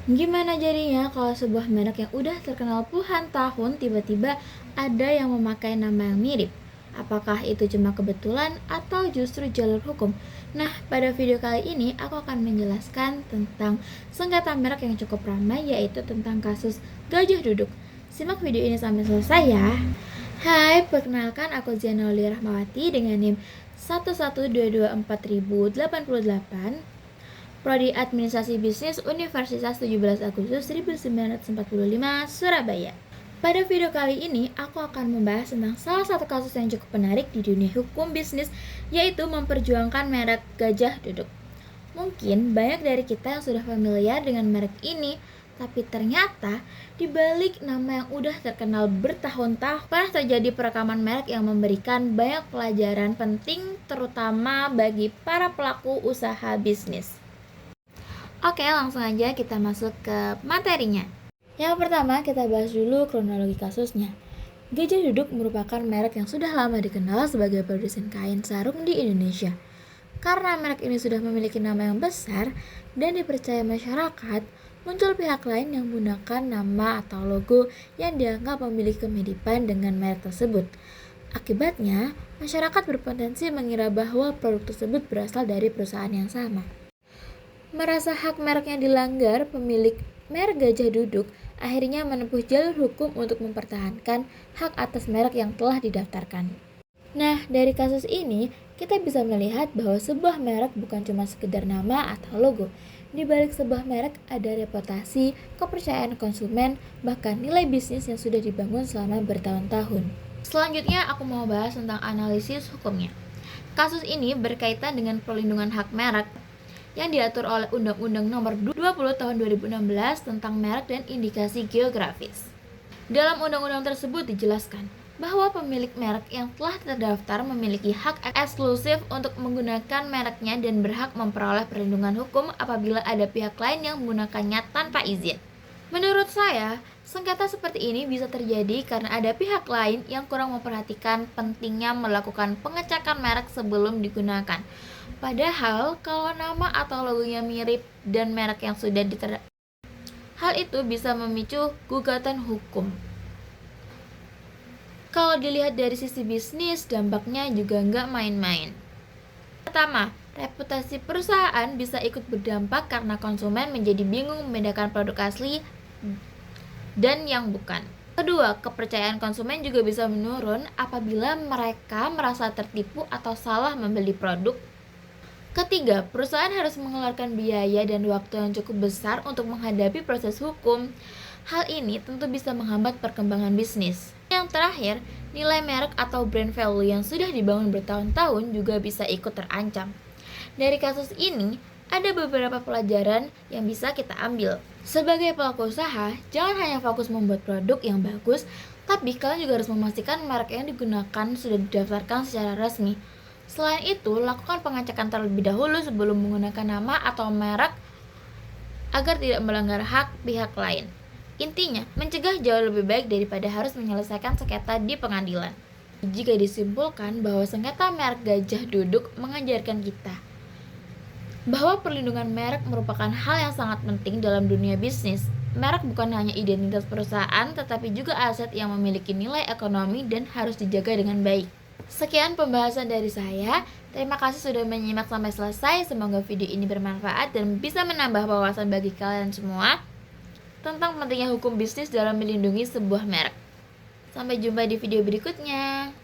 Gimana jadinya kalau sebuah merek yang udah terkenal puluhan tahun tiba-tiba ada yang memakai nama yang mirip? Apakah itu cuma kebetulan atau justru jalur hukum? Nah, pada video kali ini aku akan menjelaskan tentang sengketa merek yang cukup ramai, yaitu tentang kasus gajah duduk. Simak video ini sampai selesai ya. Hai, perkenalkan aku Zianaulia Rahmawati dengan NIM 11224.088, Prodi Administrasi Bisnis Universitas 17 Agustus 1945, Surabaya. Pada video kali ini, aku akan membahas tentang salah satu kasus yang cukup menarik di dunia hukum bisnis, yaitu memperjuangkan merek gajah duduk. Mungkin banyak dari kita yang sudah familiar dengan merek ini, tapi ternyata di balik nama yang udah terkenal bertahun-tahun, pernah terjadi perekaman merek yang memberikan banyak pelajaran penting, terutama bagi para pelaku usaha bisnis. Oke, langsung aja kita masuk ke materinya. Yang pertama, kita bahas dulu kronologi kasusnya. Gajah Duduk merupakan merek yang sudah lama dikenal sebagai produsen kain sarung di Indonesia. Karena merek ini sudah memiliki nama yang besar dan dipercaya masyarakat, muncul pihak lain yang menggunakan nama atau logo yang dianggap memiliki kemiripan dengan merek tersebut. Akibatnya, masyarakat berpotensi mengira bahwa produk tersebut berasal dari perusahaan yang sama. Merasa hak mereknya dilanggar, pemilik merek Gajah Duduk akhirnya menempuh jalur hukum untuk mempertahankan hak atas merek yang telah didaftarkan. Nah, dari kasus ini, kita bisa melihat bahwa sebuah merek bukan cuma sekedar nama atau logo. Di balik sebuah merek ada reputasi, kepercayaan konsumen, bahkan nilai bisnis yang sudah dibangun selama bertahun-tahun. Selanjutnya, aku mau bahas tentang analisis hukumnya. Kasus ini berkaitan dengan perlindungan hak merek yang diatur oleh Undang-Undang Nomor 20 Tahun 2016 tentang merek dan indikasi geografis. Dalam undang-undang tersebut dijelaskan bahwa pemilik merek yang telah terdaftar memiliki hak eksklusif untuk menggunakan mereknya dan berhak memperoleh perlindungan hukum apabila ada pihak lain yang menggunakannya tanpa izin. Menurut saya, sengketa seperti ini bisa terjadi karena ada pihak lain yang kurang memperhatikan pentingnya melakukan pengecekan merek sebelum digunakan. Padahal, kalau nama atau logonya mirip dan merek yang sudah diterapkan, hal itu bisa memicu gugatan hukum. Kalau dilihat dari sisi bisnis, dampaknya juga nggak main-main. Pertama, reputasi perusahaan bisa ikut berdampak karena konsumen menjadi bingung membedakan produk asli dan yang bukan. Kedua, kepercayaan konsumen juga bisa menurun apabila mereka merasa tertipu atau salah membeli produk. Ketiga, perusahaan harus mengeluarkan biaya dan waktu yang cukup besar untuk menghadapi proses hukum. Hal ini tentu bisa menghambat perkembangan bisnis. Yang terakhir, nilai merek atau brand value yang sudah dibangun bertahun-tahun juga bisa ikut terancam. Dari kasus ini, ada beberapa pelajaran yang bisa kita ambil. Sebagai pelaku usaha, jangan hanya fokus membuat produk yang bagus, tapi kalian juga harus memastikan merek yang digunakan sudah didaftarkan secara resmi. Selain itu, lakukan pengecekan terlebih dahulu sebelum menggunakan nama atau merek agar tidak melanggar hak pihak lain. Intinya, mencegah jauh lebih baik daripada harus menyelesaikan sengketa di pengadilan. Jika disimpulkan bahwa sengketa merek Gajah Duduk mengajarkan kita bahwa perlindungan merek merupakan hal yang sangat penting dalam dunia bisnis. Merek bukan hanya identitas perusahaan, tetapi juga aset yang memiliki nilai ekonomi dan harus dijaga dengan baik. Sekian pembahasan dari saya. Terima kasih sudah menyimak sampai selesai. Semoga video ini bermanfaat dan bisa menambah wawasan bagi kalian semua tentang pentingnya hukum bisnis dalam melindungi sebuah merek. Sampai jumpa di video berikutnya.